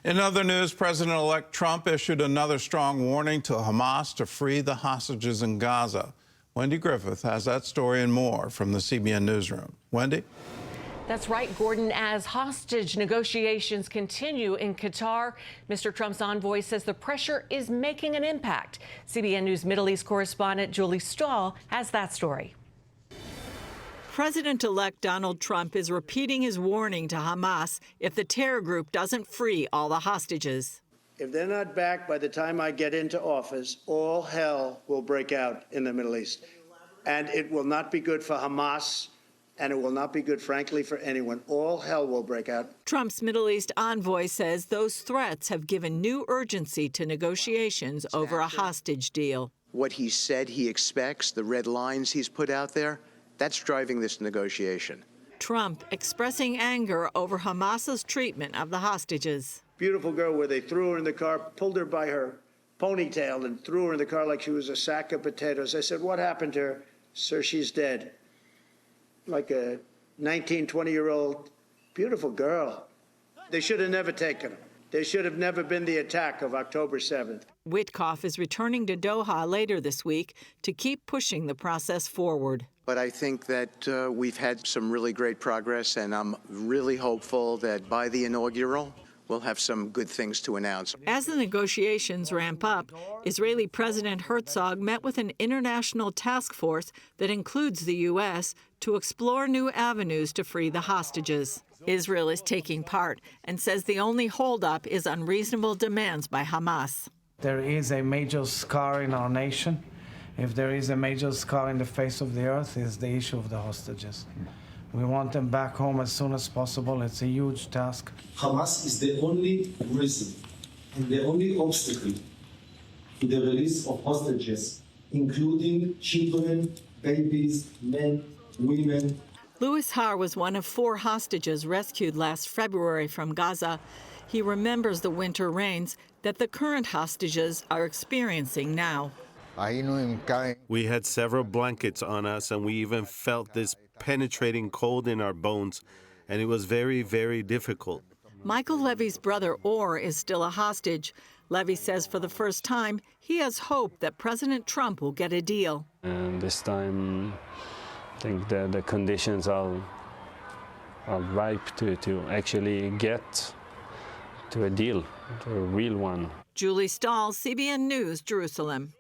In other news, President-elect Trump issued another strong warning to Hamas to free the hostages in Gaza. Wendy Griffith has that story and more from the CBN newsroom. Wendy? That's right, Gordon. As hostage negotiations continue in Qatar, Mr. Trump's envoy says the pressure is making an impact. CBN News Middle East correspondent Julie Stahl has that story. President-elect Donald Trump is repeating his warning to Hamas if the terror group doesn't free all the hostages. If they're not back by the time I get into office, all hell will break out in the Middle East. And it will not be good for Hamas, and it will not be good, frankly, for anyone. All hell will break out. Trump's Middle East envoy says those threats have given new urgency to negotiations over a hostage deal. What he said he expects, the red lines he's put out there, that's driving this negotiation. Trump expressing anger over Hamas's treatment of the hostages. Beautiful girl where they threw her in the car, pulled her by her ponytail and threw her in the car like she was a sack of potatoes. I said, what happened to her? Sir, she's dead. Like a 19, 20-year-old beautiful girl. They should have never taken her. They should have never been the attack of October 7th. Witkoff is returning to Doha later this week to keep pushing the process forward. But I think that we've had some really great progress, and I'm really hopeful that by the inaugural, we'll have some good things to announce. As the negotiations ramp up, Israeli President Herzog met with an international task force that includes the U.S. to explore new avenues to free the hostages. Israel is taking part and says the only holdup is unreasonable demands by Hamas. There is a major scar in our nation. If there is a major scar in the face of the earth, it's the issue of the hostages. We want them back home as soon as possible. It's a huge task. Hamas is the only reason and the only obstacle to the release of hostages, including children, babies, men, women. Louis Har was one of 4 hostages rescued last February from Gaza. He remembers the winter rains that the current hostages are experiencing now. We had several blankets on us, and we even felt this penetrating cold in our bones, and it was very, very difficult. Michael Levy's brother Or is still a hostage. Levy says for the first time he has hope that President Trump will get a deal. And this time, I think the conditions are ripe to actually get to a deal, to a real one. Julie Stahl, CBN News, Jerusalem.